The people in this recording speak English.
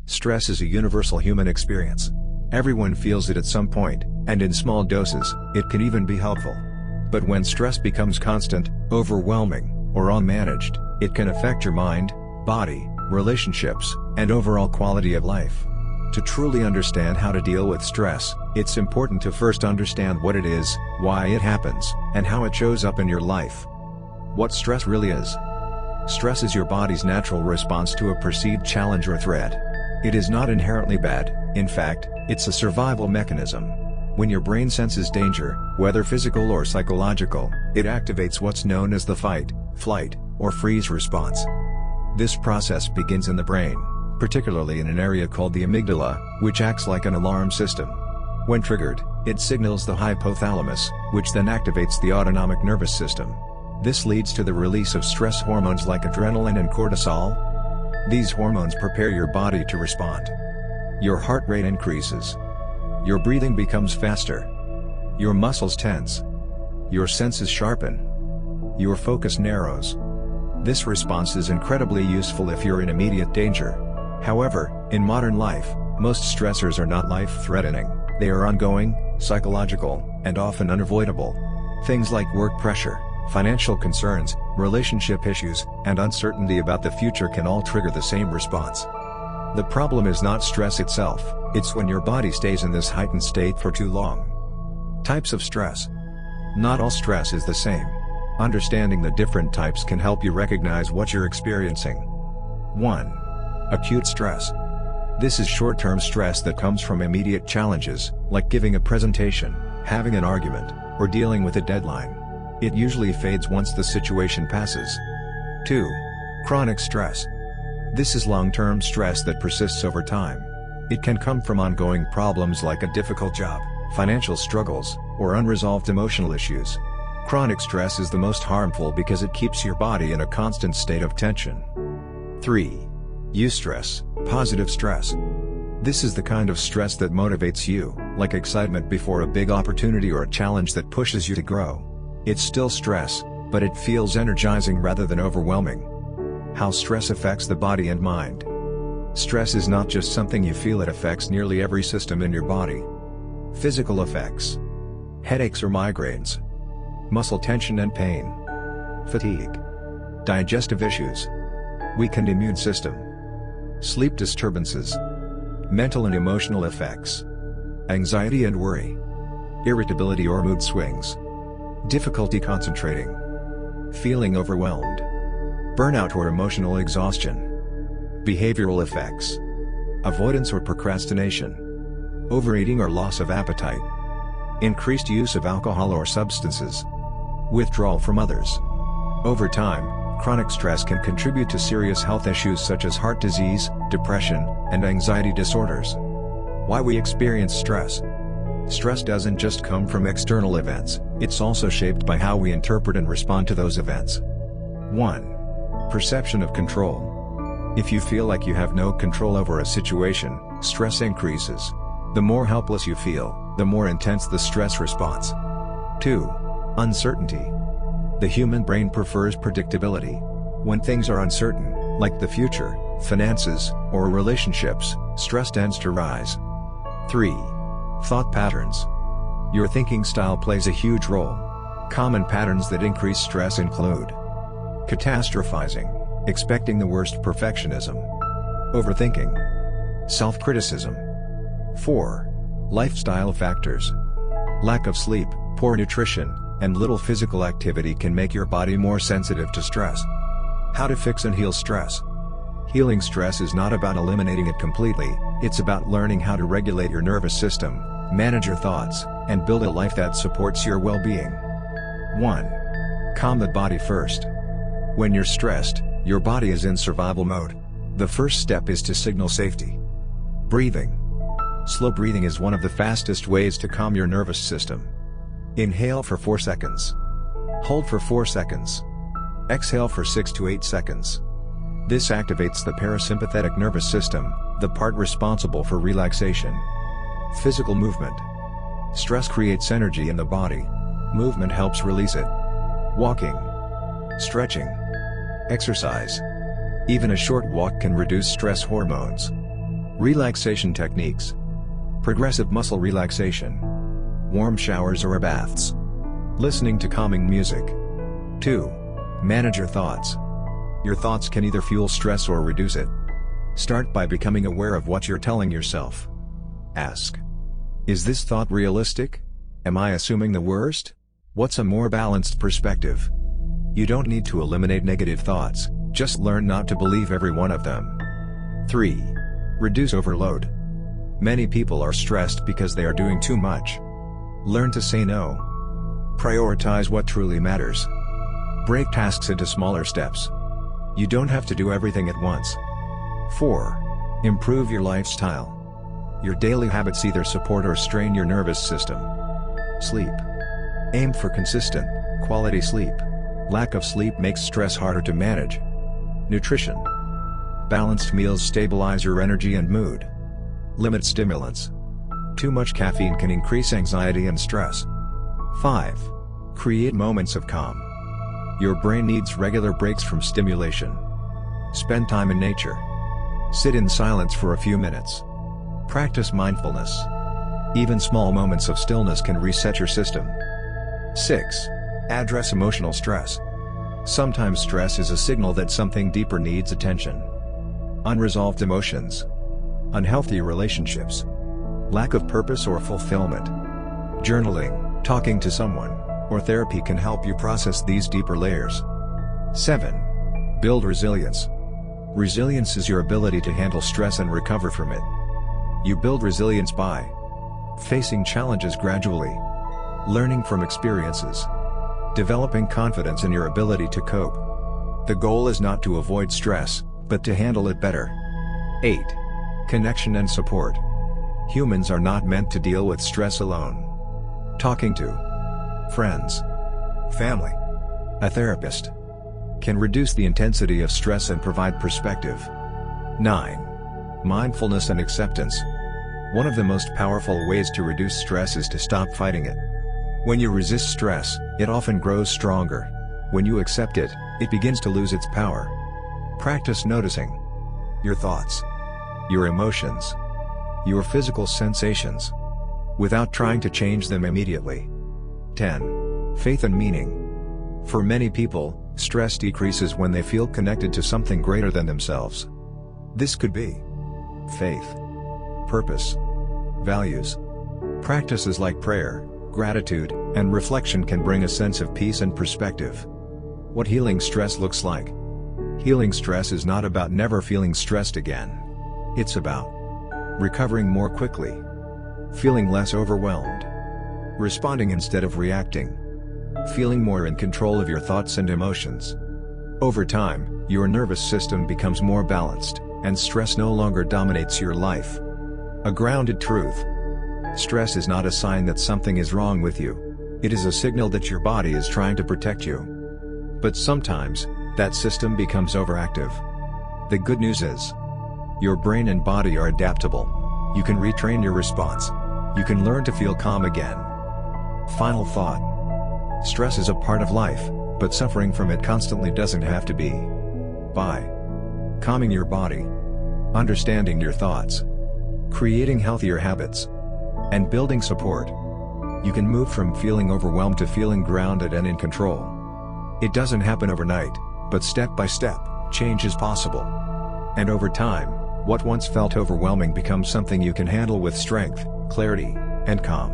Stress is a universal human experience. Everyone feels it at some point, and in small doses, it can even be helpful. But when stress becomes constant, overwhelming, or unmanaged, it can affect your mind, body, relationships, and overall quality of life. To truly understand how to deal with stress, it's important to first understand what it is, why it happens, and how it shows up in your life. What stress really is. Stress is your body's natural response to a perceived challenge or threat. It is not inherently bad, in fact, it's a survival mechanism. When your brain senses danger, whether physical or psychological, it activates what's known as the fight, flight, or freeze response. This process begins in the brain, particularly in an area called the amygdala, which acts like an alarm system. When triggered, it signals the hypothalamus, which then activates the autonomic nervous system. This leads to the release of stress hormones like adrenaline and cortisol. These hormones prepare your body to respond. Your heart rate increases. Your breathing becomes faster. Your muscles tense. Your senses sharpen. Your focus narrows. This response is incredibly useful if you're in immediate danger. However, in modern life, most stressors are not life-threatening. They are ongoing, psychological, and often unavoidable. Things like work pressure, financial concerns, relationship issues, and uncertainty about the future can all trigger the same response. The problem is not stress itself, it's when your body stays in this heightened state for too long. Types of stress. Not all stress is the same. Understanding the different types can help you recognize what you're experiencing. 1. Acute stress. This is short-term stress that comes from immediate challenges, like giving a presentation, having an argument, or dealing with a deadline. It usually fades once the situation passes. 2. Chronic stress. This is long-term stress that persists over time. It can come from ongoing problems like a difficult job, financial struggles, or unresolved emotional issues. Chronic stress is the most harmful because it keeps your body in a constant state of tension. 3. Eustress, positive stress. This is the kind of stress that motivates you, like excitement before a big opportunity or a challenge that pushes you to grow. It's still stress, but it feels energizing rather than overwhelming. How stress affects the body and mind. Stress is not just something you feel, it affects nearly every system in your body. Physical effects. Headaches or migraines. Muscle tension and pain. Fatigue. Digestive issues. Weakened immune system. Sleep disturbances. Mental and emotional effects. Anxiety and worry. Irritability or mood swings. Difficulty concentrating. Feeling overwhelmed. Burnout or emotional exhaustion. Behavioral effects. Avoidance or procrastination. Overeating or loss of appetite. Increased use of alcohol or substances. Withdrawal from others. Over time, chronic stress can contribute to serious health issues such as heart disease, depression, and anxiety disorders. Why we experience stress. Stress doesn't just come from external events, it's also shaped by how we interpret and respond to those events. 1. Perception of control. If you feel like you have no control over a situation, stress increases. The more helpless you feel, the more intense the stress response. 2. Uncertainty. The human brain prefers predictability. When things are uncertain, like the future, finances, or relationships, stress tends to rise. 3. Thought patterns. Your thinking style plays a huge role. Common patterns that increase stress include catastrophizing, expecting the worst, perfectionism, overthinking, self-criticism. 4. Lifestyle factors. Lack of sleep, poor nutrition, and little physical activity can make your body more sensitive to stress. How to fix and heal stress. Healing stress is not about eliminating it completely, it's about learning how to regulate your nervous system, manage your thoughts, and build a life that supports your well-being. 1. Calm the body first. When you're stressed, your body is in survival mode. The first step is to signal safety. Breathing. Slow breathing is one of the fastest ways to calm your nervous system. Inhale for 4 seconds. Hold for 4 seconds. Exhale for 6 to 8 seconds. This activates the parasympathetic nervous system, the part responsible for relaxation. Physical movement. Stress creates energy in the body. Movement helps release it. Walking. Stretching. Exercise. Even a short walk can reduce stress hormones. Relaxation techniques. Progressive muscle relaxation. Warm showers or baths. Listening to calming music. 2. Manage your thoughts. Your thoughts can either fuel stress or reduce it. Start by becoming aware of what you're telling yourself. Ask: is this thought realistic? Am I assuming the worst? What's a more balanced perspective? You don't need to eliminate negative thoughts, just learn not to believe every one of them. 3. Reduce overload. Many people are stressed because they are doing too much. Learn to say no. Prioritize what truly matters. Break tasks into smaller steps. You don't have to do everything at once. 4. Improve your lifestyle. Your daily habits either support or strain your nervous system. Sleep. Aim for consistent, quality sleep. Lack of sleep makes stress harder to manage. Nutrition. Balanced meals stabilize your energy and mood. Limit stimulants. Too much caffeine can increase anxiety and stress. 5. Create moments of calm. Your brain needs regular breaks from stimulation. Spend time in nature. Sit in silence for a few minutes. Practice mindfulness. Even small moments of stillness can reset your system. 6. Address emotional stress. Sometimes stress is a signal that something deeper needs attention. Unresolved emotions. Unhealthy relationships. Lack of purpose or fulfillment. Journaling, talking to someone, or therapy can help you process these deeper layers. 7. Build resilience. Resilience is your ability to handle stress and recover from it. You build resilience by facing challenges gradually, learning from experiences, developing confidence in your ability to cope. The goal is not to avoid stress, but to handle it better. 8. Connection and support. Humans are not meant to deal with stress alone. Talking to friends, family, a therapist can reduce the intensity of stress and provide perspective. 9. Mindfulness and acceptance. One of the most powerful ways to reduce stress is to stop fighting it. When you resist stress, it often grows stronger. When you accept it, it begins to lose its power. Practice noticing your thoughts, your emotions, your physical sensations, without trying to change them immediately. 10. Faith and meaning. For many people, stress decreases when they feel connected to something greater than themselves. This could be faith, purpose, values. Practices like prayer, gratitude, and reflection can bring a sense of peace and perspective. What healing stress looks like. Healing stress is not about never feeling stressed again. It's about recovering more quickly, feeling less overwhelmed, responding instead of reacting, feeling more in control of your thoughts and emotions. Over time, your nervous system becomes more balanced, and stress no longer dominates your life. A grounded truth. Stress is not a sign that something is wrong with you. It is a signal that your body is trying to protect you. But sometimes, that system becomes overactive. The good news is, your brain and body are adaptable. You can retrain your response. You can learn to feel calm again. Final thought. Stress is a part of life, but suffering from it constantly doesn't have to be. By calming your body, understanding your thoughts, creating healthier habits, and building support, you can move from feeling overwhelmed to feeling grounded and in control. It doesn't happen overnight, but step by step, change is possible. And over time, what once felt overwhelming becomes something you can handle with strength, clarity, and calm.